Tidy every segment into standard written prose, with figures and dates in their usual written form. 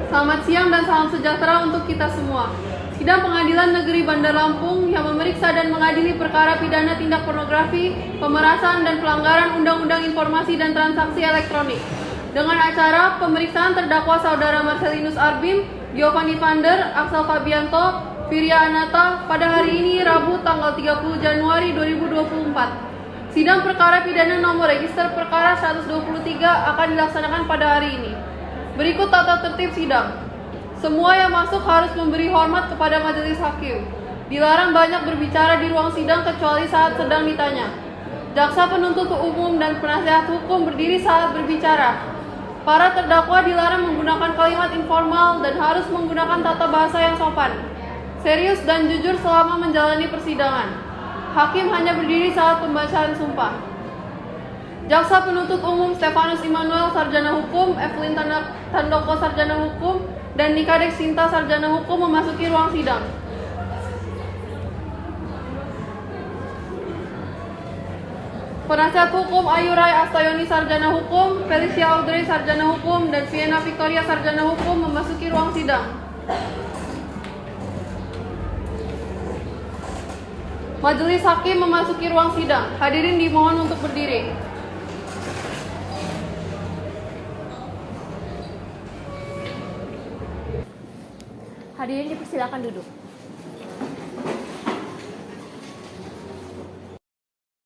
Selamat siang dan salam sejahtera untuk kita semua. Sidang Pengadilan Negeri Bandar Lampung yang memeriksa dan mengadili perkara pidana tindak pornografi, pemerasan, dan pelanggaran Undang-Undang Informasi dan Transaksi Elektronik. Dengan acara pemeriksaan terdakwa saudara Marcelinus Arbim, Giovanni Vander, Axel Fabianto, Firya Anata pada hari ini Rabu tanggal 30 Januari 2024. Sidang perkara pidana nomor register perkara 123 akan dilaksanakan pada hari ini. Berikut tata tertib sidang. Semua yang masuk harus memberi hormat kepada majelis hakim. Dilarang banyak berbicara di ruang sidang kecuali saat sedang ditanya. Jaksa penuntut umum dan penasihat hukum berdiri saat berbicara. Para terdakwa dilarang menggunakan kalimat informal dan harus menggunakan tata bahasa yang sopan. Serius dan jujur selama menjalani persidangan. Hakim hanya berdiri saat pembacaan sumpah. Jaksa penuntut umum Stefanus Immanuel Sarjana Hukum, Evelyn Tandoko Sarjana Hukum, dan Nikadek Sinta Sarjana Hukum memasuki ruang sidang. Penasihat Hukum Ayu Rai Astayoni Sarjana Hukum, Felicia Audrey Sarjana Hukum, dan Vienna Victoria Sarjana Hukum memasuki ruang sidang. Majelis Hakim memasuki ruang sidang. Hadirin dimohon untuk berdiri. Hadirin dipersilakan duduk.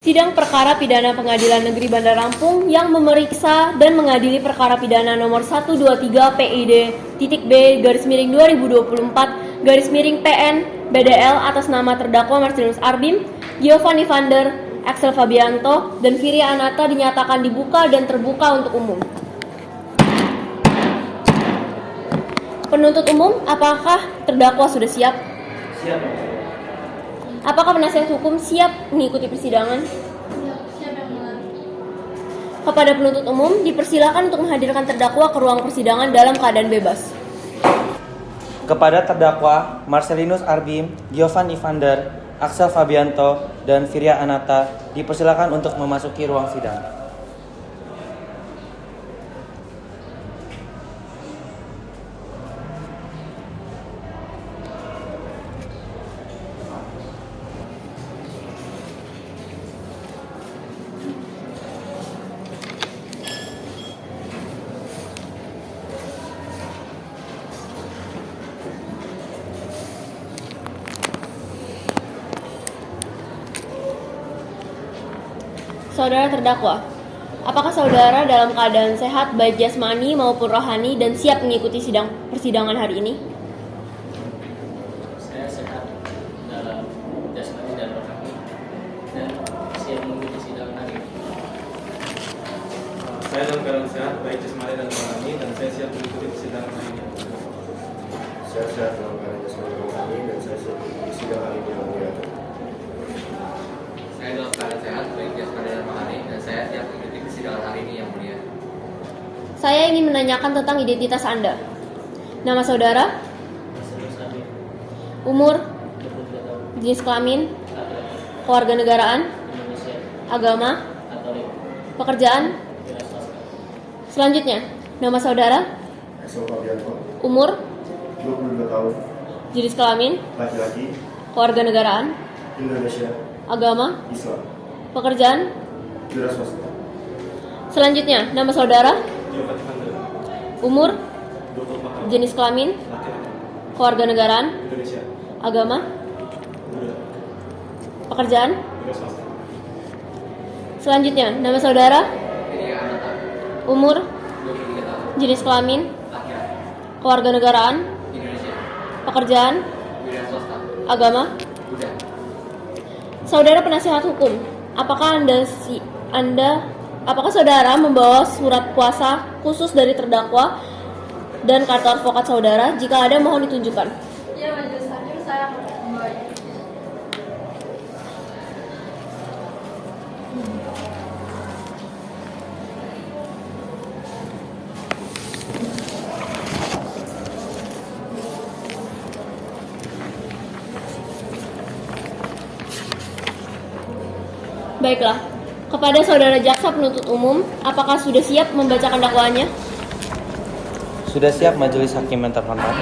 Sidang perkara pidana Pengadilan Negeri Bandar Lampung yang memeriksa dan mengadili perkara pidana nomor 123 PID-B/2024/PN BDL atas nama terdakwa Marcelinus Arbim, Giovanni Vander, Axel Fabianto, dan Firya Anata dinyatakan dibuka dan terbuka untuk umum. Penuntut umum, apakah terdakwa sudah siap? Siap. Apakah penasihat hukum siap mengikuti persidangan? Siap, yang mulia. Kepada penuntut umum, dipersilakan untuk menghadirkan terdakwa ke ruang persidangan dalam keadaan bebas. Kepada terdakwa Marcelinus Arbim, Giovanni Vander, Axel Fabianto, dan Firya Anata dipersilakan untuk memasuki ruang sidang. Saudara terdakwa, apakah saudara dalam keadaan sehat baik jasmani maupun rohani dan siap mengikuti persidangan hari ini? Saya sehat dalam jasmani dan rohani dan siap mengikuti sidang hari ini. Saya dalam keadaan sehat baik jasmani dan rohani dan saya siap mengikuti persidangan hari ini. Saya sehat dalam keadaan jasmani dan rohani dan saya siap mengikuti sidang hari ini. Saya dalam keadaan sehat baik jasmani dan rohani dan saya siap mengikuti persidangan hari ini yang mulia. Saya ingin menanyakan tentang identitas Anda. Nama saudara, umur, jenis kelamin, kewarganegaraan, agama, pekerjaan. Selanjutnya, nama saudara, Axel Fabianto, umur, 22 tahun, jenis kelamin, laki-laki, kewarganegaraan, Indonesia, agama, Islam, pekerjaan. wira swasta. Selanjutnya, nama saudara, Giovanni Vander, umur, 24 tahun, jenis kelamin, laki-laki, kewarganegaraan, Indonesia, agama, muda, pekerjaan. wira swasta. Selanjutnya, nama saudara, Firya Anata, umur, 23 tahun, jenis kelamin, laki-laki, kewarganegaraan, Indonesia, pekerjaan, wira swasta, agama. muda. Saudara penasihat hukum, apakah apakah saudara membawa surat kuasa khusus dari terdakwa dan kartu advokat saudara? Jika ada, mohon ditunjukkan. Ya, majelis hakim, saya akan membawanya. Baiklah, kepada saudara jaksa penuntut umum, apakah sudah siap membacakan dakwaannya? Sudah siap majelis hakim yang terhormat?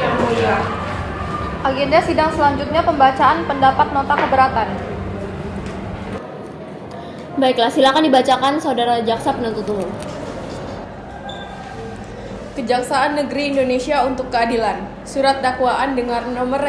Agenda sidang selanjutnya pembacaan pendapat nota keberatan. Baiklah, silakan dibacakan Saudara Jaksa Penuntut Umum. Kejaksaan Negeri Indonesia untuk Keadilan. Surat dakwaan dengan nomor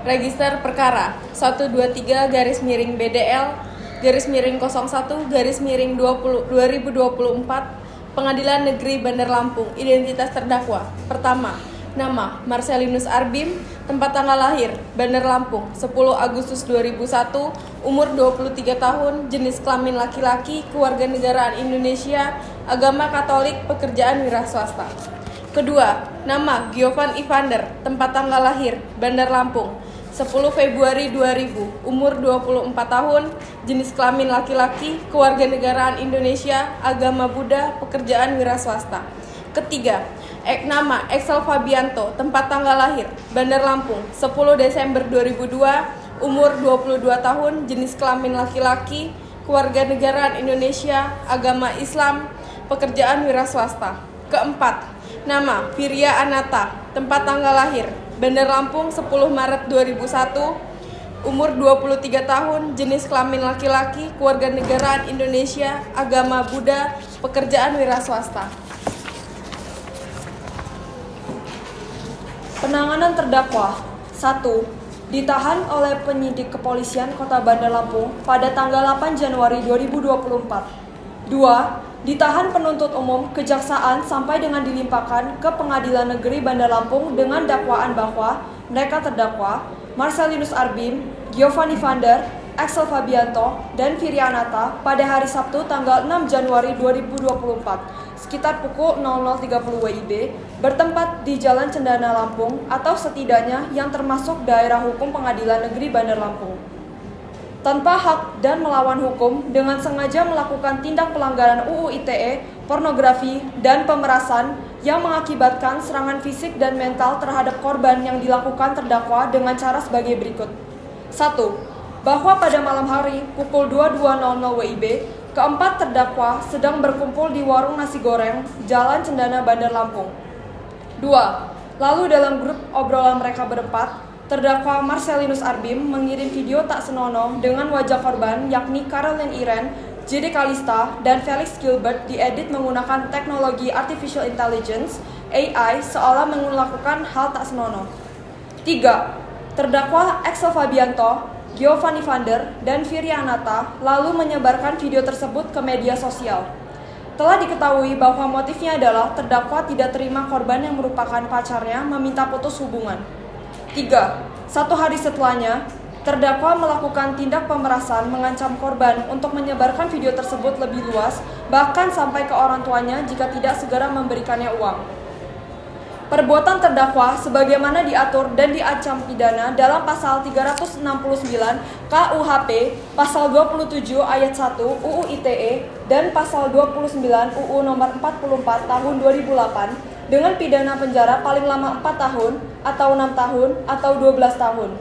register perkara 123-BDL-01-01/2024 Pengadilan Negeri Bandar Lampung. Identitas terdakwa. Pertama, nama Marcelinus Arbim, tempat tanggal lahir Bandar Lampung 10 Agustus 2001, umur 23 tahun, jenis kelamin laki-laki, kewarganegaraan Indonesia, agama Katolik, pekerjaan wira swasta. Kedua, nama Giovan Ivander, tempat tanggal lahir Bandar Lampung 10 Februari 2000, umur 24 tahun, jenis kelamin laki-laki, kewarganegaraan Indonesia, agama Buddha, pekerjaan wira swasta. Ketiga, nama Excel Fabianto, tempat tanggal lahir Bandar Lampung 10 Desember 2002, umur 22 tahun, jenis kelamin laki-laki, kewarganegaraan Indonesia, agama Islam, pekerjaan wira swasta. Keempat, nama Firia Anata, tempat tanggal lahir Bandar Lampung 10 Maret 2001, umur 23 tahun, jenis kelamin laki-laki, kewarganegaraan Indonesia, agama Buddha, pekerjaan wira swasta. Penanganan terdakwa 1. Ditahan oleh penyidik kepolisian Kota Bandar Lampung pada tanggal 8 Januari 2024. 2. Ditahan penuntut umum kejaksaan sampai dengan dilimpahkan ke Pengadilan Negeri Bandar Lampung dengan dakwaan bahwa mereka terdakwa Marcelinus Arbim, Giovan Ivander, Excel Fabianto, dan Firianata pada hari Sabtu tanggal 6 Januari 2024 sekitar pukul 00.30 WIB bertempat di Jalan Cendana Lampung atau setidaknya yang termasuk daerah hukum Pengadilan Negeri Bandar Lampung. Tanpa hak dan melawan hukum dengan sengaja melakukan tindak pelanggaran UU ITE, pornografi, dan pemerasan yang mengakibatkan serangan fisik dan mental terhadap korban yang dilakukan terdakwa dengan cara sebagai berikut. 1. Bahwa pada malam hari pukul 22.00 WIB, keempat terdakwa sedang berkumpul di warung nasi goreng Jalan Cendana Bandar Lampung. 2. Lalu dalam grup obrolan mereka berempat, terdakwa Marcelinus Arbim mengirim video tak senonoh dengan wajah korban yakni Caroline Iren, JD Kalista, dan Felix Gilbert diedit menggunakan teknologi Artificial Intelligence AI seolah melakukan hal tak senonoh. 3. Terdakwa Excel Fabianto, Giovan Ivander, dan Firianata lalu menyebarkan video tersebut ke media sosial. Telah diketahui bahwa motifnya adalah terdakwa tidak terima korban yang merupakan pacarnya meminta putus hubungan. 3. Satu hari setelahnya, terdakwa melakukan tindak pemerasan mengancam korban untuk menyebarkan video tersebut lebih luas, bahkan sampai ke orang tuanya jika tidak segera memberikannya uang. Perbuatan terdakwa sebagaimana diatur dan diancam pidana dalam pasal 369 KUHP, pasal 27 ayat 1 UU ITE, dan pasal 29 UU nomor 44 tahun 2008 dengan pidana penjara paling lama 4 tahun atau 6 tahun atau 12 tahun.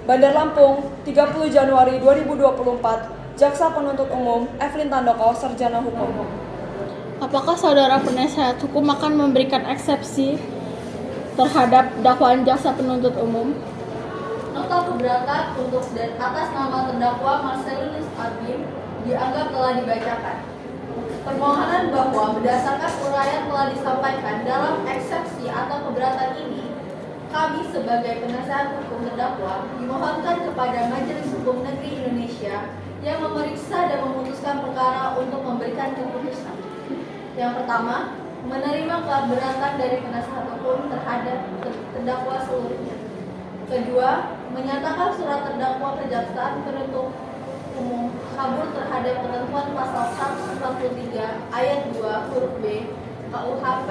Bandar Lampung, 30 Januari 2024, Jaksa Penuntut Umum Evelyn Tandoko, Sarjana Hukum. Apakah saudara penasihat hukum akan memberikan eksepsi terhadap dakwaan jaksa penuntut umum? Nota keberatan untuk dan atas nama terdakwa Marcelinus Arbim dianggap telah dibacakan. Permohonan bahwa berdasarkan uraian telah disampaikan dalam eksepsi atau keberatan ini, kami sebagai penasihat hukum terdakwa dimohonkan kepada Majelis Hukum Negeri Indonesia yang memeriksa dan memutuskan perkara untuk memberikan keputusan. Yang pertama, menerima keberatan dari penasihat hukum terhadap terdakwa seluruhnya. Kedua, menyatakan surat terdakwa kejaksaan penuntut umum kabur terhadap ketentuan pasal 143 ayat 2 huruf B KUHP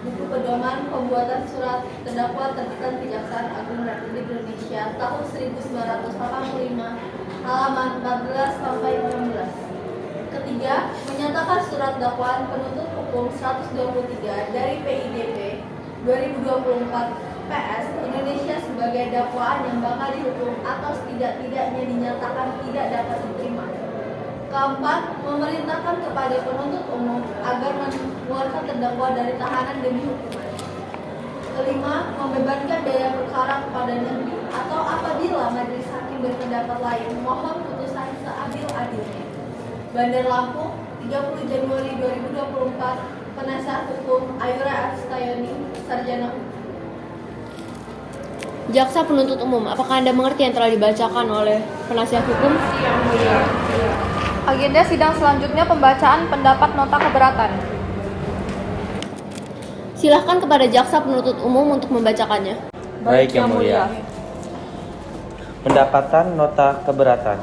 buku pedoman pembuatan surat terdakwa terbitan Kejaksaan Agung Republik Indonesia tahun 1985 halaman 14 sampai 16. Ketiga, menyatakan surat dakwaan penuntut hukum 123 dari PIDP 2024 PS Indonesia sebagai dakwaan yang bakal dihukum atau setidak-tidaknya dinyatakan tidak dapat diterima. Keempat, memerintahkan kepada penuntut umum agar mengeluarkan terdakwa dari tahanan demi hukuman. Kelima, membebankan biaya perkara kepada negeri atau apabila majelis hakim berpendapat lain, mohon putusan seadil-adilnya. Bandar Lampung, 30 Januari 2024, Penasihat Hukum Ayura Astayani, Sarjana Hukum. Jaksa penuntut umum, apakah Anda mengerti yang telah dibacakan oleh penasihat hukum? Agenda sidang selanjutnya pembacaan pendapat nota keberatan. Silahkan kepada jaksa penuntut umum untuk membacakannya. Baik yang mulia. Pendapatan nota keberatan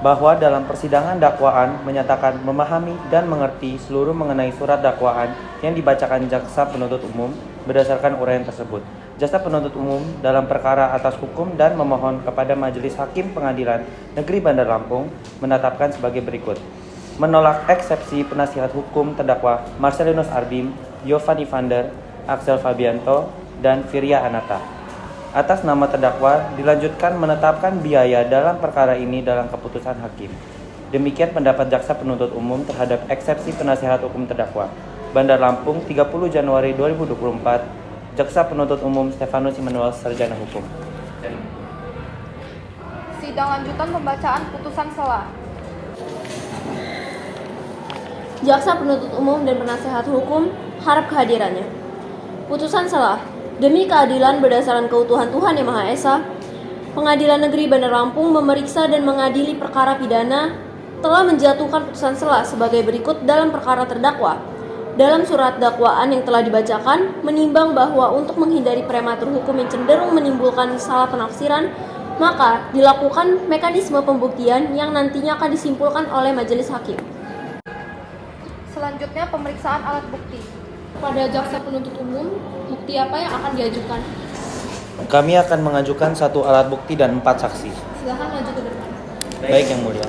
bahwa dalam persidangan dakwaan menyatakan memahami dan mengerti seluruh mengenai surat dakwaan yang dibacakan jaksa penuntut umum berdasarkan uraian tersebut. Jaksa penuntut umum dalam perkara atas hukum dan memohon kepada Majelis Hakim Pengadilan Negeri Bandar Lampung menetapkan sebagai berikut. Menolak eksepsi penasihat hukum terdakwa Marcelinus Arbim, Giovan Ivander, Axel Fabianto, dan Firia Anata. Atas nama terdakwa dilanjutkan menetapkan biaya dalam perkara ini dalam keputusan hakim. Demikian pendapat jaksa penuntut umum terhadap eksepsi penasihat hukum terdakwa. Bandar Lampung, 30 Januari 2024. Jaksa penuntut umum Stefanus Immanuel, Sarjana Hukum. Sidang lanjutan pembacaan putusan sela. Jaksa penuntut umum dan penasihat hukum harap kehadirannya. Putusan sela. Demi keadilan berdasarkan keutuhan Tuhan Yang Maha Esa, Pengadilan Negeri Bandar Lampung memeriksa dan mengadili perkara pidana telah menjatuhkan putusan sela sebagai berikut dalam perkara terdakwa. Dalam surat dakwaan yang telah dibacakan, menimbang bahwa untuk menghindari prematur hukum yang cenderung menimbulkan salah penafsiran, maka dilakukan mekanisme pembuktian yang nantinya akan disimpulkan oleh majelis hakim. Selanjutnya pemeriksaan alat bukti. Kepada jaksa penuntut umum, bukti apa yang akan diajukan? Kami akan mengajukan 1 alat bukti dan 4 saksi. Silakan maju ke depan. Baik yang mulia.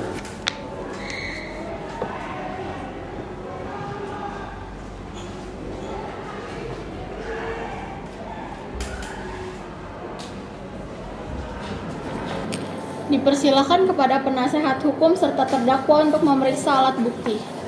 Dipersilakan kepada penasehat hukum serta terdakwa untuk memeriksa alat bukti.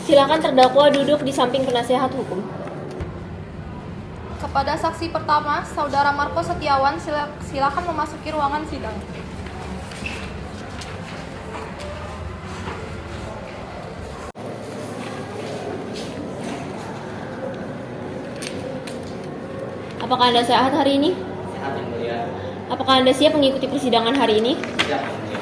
Silakan terdakwa duduk di samping penasihat hukum. Kepada saksi pertama, Saudara Marco Setiawan, silakan memasuki ruangan sidang. Apakah Anda sehat hari ini? Sehat yang mulia. Apakah Anda siap mengikuti persidangan hari ini? Siap yang mulia.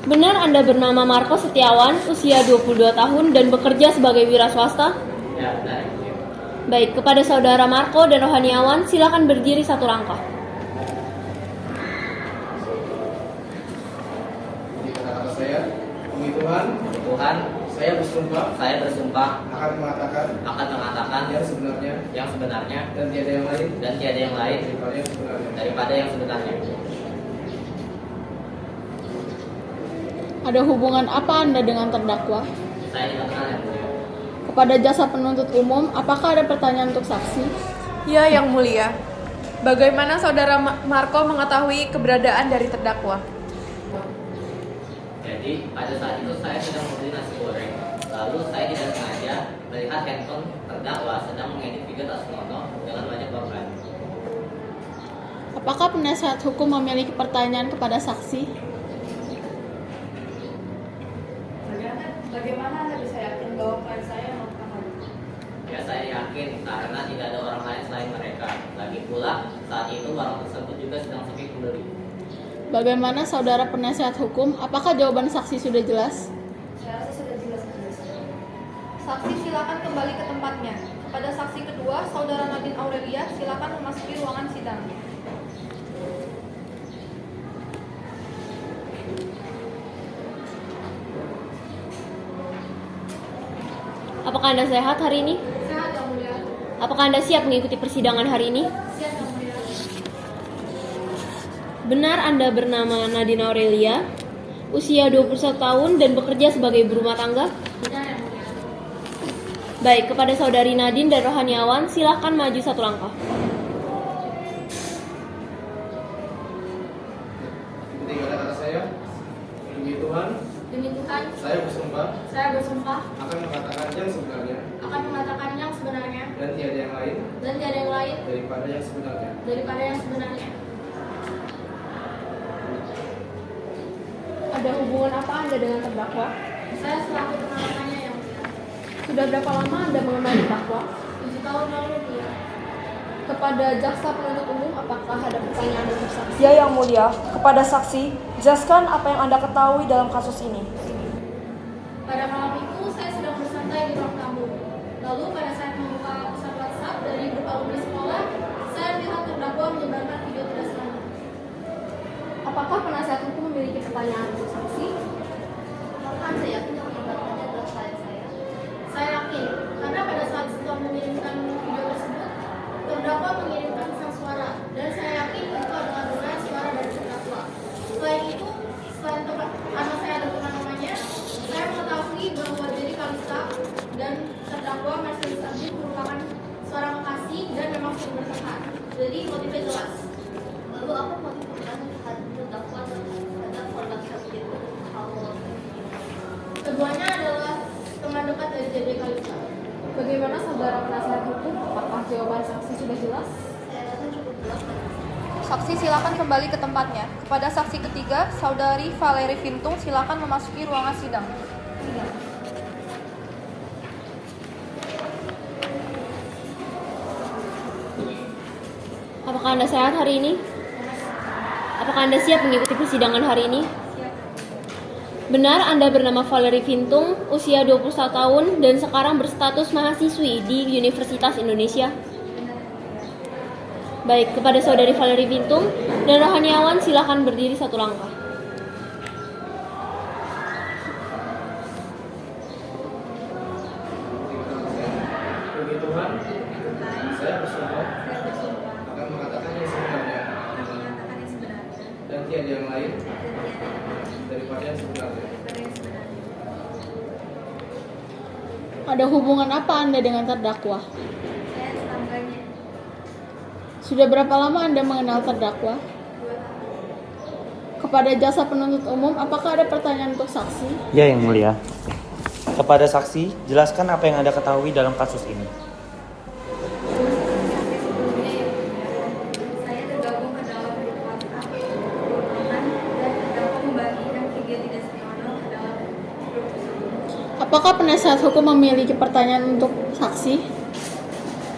Benar Anda bernama Marco Setiawan, usia 22 tahun dan bekerja sebagai wira swasta? Ya, benar yang mulia. Baik, kepada Saudara Marco dan Rohaniawan, silakan berdiri 1 langkah. Di kata-kata saya, demi Tuhan, saya bersumpah akan mengatakan yang sebenarnya dan tiada yang lain daripada yang sebenarnya. Ada hubungan apa Anda dengan terdakwa? Saya tidak kenal yang mulia. Kepada jaksa penuntut umum, apakah ada pertanyaan untuk saksi? Ya, Yang Mulia. Bagaimana Saudara Marco mengetahui keberadaan dari terdakwa? Jadi pada saat itu saya sedang membeli nasi goreng. Lalu saya tidak sengaja melihat handphone terdakwa sedang mengedit video tak senonoh dengan wajah korban. Apakah penasihat hukum memiliki pertanyaan kepada saksi? Bagaimana Anda bisa yakin bahwa klien saya melakukan hal itu? Ya saya yakin karena tidak ada orang lain selain mereka. Lagi pula saat itu warung tersebut juga sedang sepi pembeli. Bagaimana Saudara penasihat hukum? Apakah jawaban saksi sudah jelas? Saya rasa sudah jelas. Saksi silakan kembali ke tempatnya. Kepada saksi kedua, Saudara Nadine Aurelia, silakan memasuki ruangan sidang. Apakah Anda sehat hari ini? Sehat yang mulia. Apakah Anda siap mengikuti persidangan hari ini? Siap yang mulia. Benar Anda bernama Nadine Aurelia, usia 21 tahun dan bekerja sebagai ibu rumah tangga? Benar yang mulia. Baik, kepada saudari Nadine dan Rohaniawan, silahkan maju satu langkah. Demi kata saya, demi Tuhan, Demi Tuhan, saya bersumpah saya bersumpah akan mengatakan yang sebenarnya akan mengatakan yang sebenarnya dan tiada yang lain dan tiada yang lain daripada yang sebenarnya. daripada yang sebenarnya. Ada hubungan apa Anda dengan terdakwa? Saya selaku pengamanannya yang mulia. Sudah berapa lama Anda mengenal terdakwa? 7 tahun lalu mulia. Kepada jaksa penuntut umum, apakah ada pertanyaan untuk saksi? Ya Yang Mulia, kepada saksi, jelaskan apa yang Anda ketahui dalam kasus ini. Pada malam itu saya sedang bersantai di ruang tamu. Lalu pada saat membuka pesan WhatsApp dari grup alumni sekolah, saya melihat terdakwa menyebarkan video tidak sengaja. Apakah penasihat hukum memiliki pertanyaan untuk saksi? Apakah Anda yakin yang menyebarkannya adalah klien saya? Saya yakin, karena pada saat setelah mengirimkan video tersebut, terdakwa mengirimkan pesan suara, dan saya yakin itu adalah rangkaian suara dari terdakwa. Selain itu, karena saya ada namanya, saya mengetahui bahwa Jerry Kalista dan terdakwa Marcelus Arjun merupakan seorang kekasih dan memang sering bertengkar. Jadi motifnya jelas. Lalu apa motif terdakwa terhadap korban kasus itu? Keduanya adalah teman dekat dari Jerry Kalista. Bagaimana saudara penasihat hukum? Apakah jawaban saksi sudah jelas? Saya rasa cukup jelas. Saksi silakan kembali ke tempatnya. Kepada saksi ketiga, Saudari Valeri Vintung silakan memasuki ruangan sidang. Apakah Anda sehat hari ini? Apakah Anda siap mengikuti persidangan hari ini? Benar Anda bernama Valeri Vintung, usia 21 tahun dan sekarang berstatus mahasiswi di Universitas Indonesia? Baik, kepada saudari Valeri Vintung dan Rohaniawan silakan berdiri satu langkah. Demi Tuhan, saya bersumpah akan mengatakan yang sebenarnya dan tiada yang lain daripada yang sebenarnya. Ada hubungan apa Anda dengan terdakwa? Saya tetangganya. Sudah berapa lama Anda mengenal terdakwa? 2 tahun. Kepada jaksa penuntut umum, apakah ada pertanyaan untuk saksi? Ya Yang Mulia. Kepada saksi, jelaskan apa yang Anda ketahui dalam kasus ini. Saya tergabung ke dalam grup WhatsApp dan terdakwa membagikan video tidak senonoh ke dalam grup tersebut. Apakah penasihat hukum memiliki pertanyaan untuk saksi?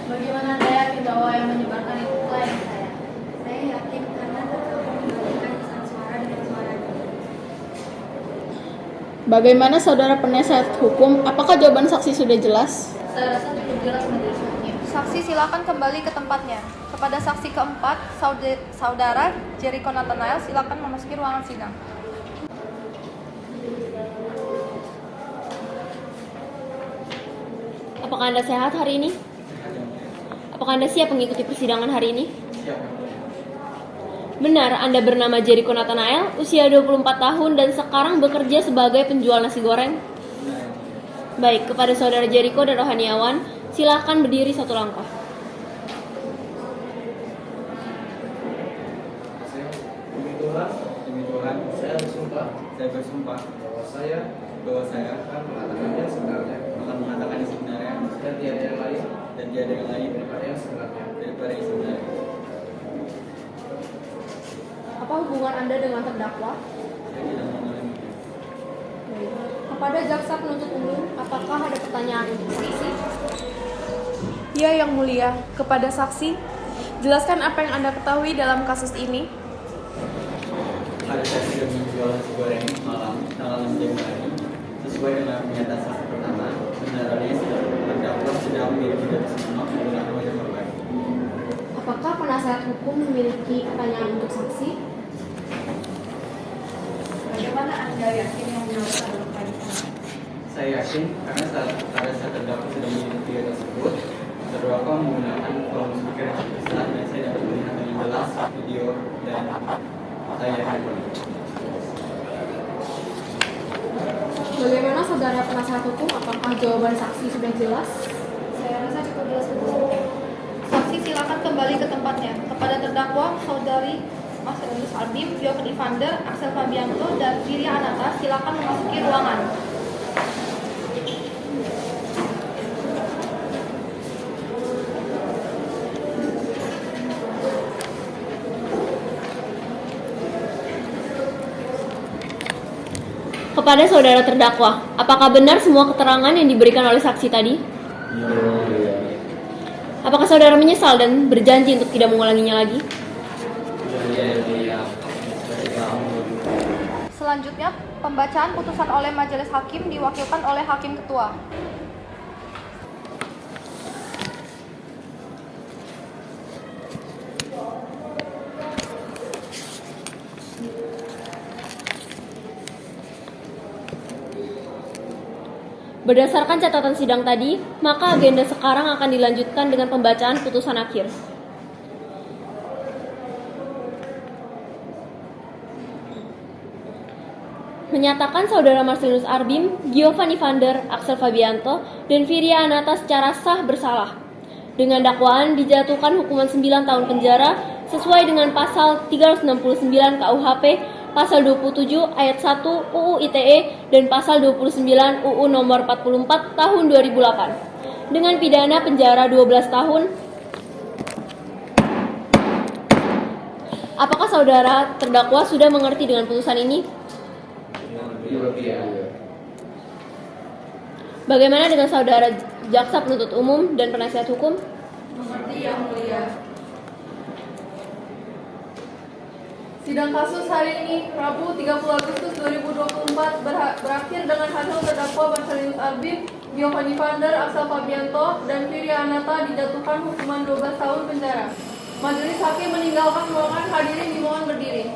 Bagaimana Anda yakin bahwa yang menyebarkan itu klien saya? Saya yakin karena terdakwa membagikan pesan suara dengan suaranya. Bagaimana saudara penasihat hukum? Apakah jawaban saksi sudah jelas? Saya rasa cukup jelas majelis hakim. Saksi silakan kembali ke tempatnya. Kepada saksi keempat, Saudara Jericho Nathanael silakan memasuki ruangan sidang. Apakah Anda sehat hari ini? Apakah Anda siap mengikuti persidangan hari ini? Benar, Anda bernama Jericho Nathanael, usia 24 tahun dan sekarang bekerja sebagai penjual nasi goreng? Baik, kepada saudara Jericho dan Rohaniawan, silahkan berdiri satu langkah. Demi Tuhan, saya bersumpah bahwa saya akan mengatakan yang sebenarnya dan tiada yang lain daripada yang sebenarnya. Apa hubungan Anda dengan terdakwa? Kepada jaksa penuntut umum, apakah ada pertanyaan untuk saksi? Ya Yang Mulia, kepada saksi, jelaskan apa yang Anda ketahui dalam kasus ini. Pada saat sudah menjual nasi goreng malam tanggal 6 Januari, sesuai dengan pernyataan saksi pertama, benarnya terdakwa sedang mengirim video tersebut menggunakan wajah korban. Apakah penasihat hukum memiliki pertanyaan untuk saksi? Bagaimana Anda yakin yang menyebarkan adalah klien saya? Saya yakin karena pada saat terdakwa sedang mengirim video tersebut, terdakwa menggunakan volume speaker yang cukup besar dan saya dapat melihat dengan jelas video dan saya handphone. Bagaimana saudara penasihat hukum? Apakah jawaban saksi sudah jelas? Saya rasa cukup jelas. Saksi silakan kembali ke tempatnya. Kepada terdakwa saudari Marcellinus Arbim, Giovanni Evander, Axel Fabianto, dan Virya Anata silakan memasuki ruangan. Kepada saudara terdakwa, apakah benar semua keterangan yang diberikan oleh saksi tadi? Apakah saudara menyesal dan berjanji untuk tidak mengulanginya lagi? Selanjutnya, pembacaan putusan oleh majelis hakim diwakilkan oleh hakim ketua. Berdasarkan catatan sidang tadi, maka agenda sekarang akan dilanjutkan dengan pembacaan putusan akhir. Menyatakan saudara Marcellinus Arbim, Giovanni Evander, Axel Fabianto, dan Virya Anata secara sah bersalah. Dengan dakwaan dijatuhkan hukuman 9 tahun penjara sesuai dengan pasal 369 KUHP, pasal 27 ayat 1 UU ITE, dan pasal 29 UU nomor 44 tahun 2008. Dengan pidana penjara 12 tahun. Apakah saudara terdakwa sudah mengerti dengan putusan ini? Bagaimana dengan saudara jaksa penuntut umum dan penasihat hukum? Mengerti yang mulia. Sidang kasus hari ini, Rabu 30 Agustus 2024 berakhir dengan hasil terdakwa Marcellinus Arbim, Giovanni Evander, Axel Fabianto, dan Virya Anata dijatuhkan hukuman 12 tahun penjara. Majelis hakim meninggalkan ruangan, hadirin dimohon berdiri.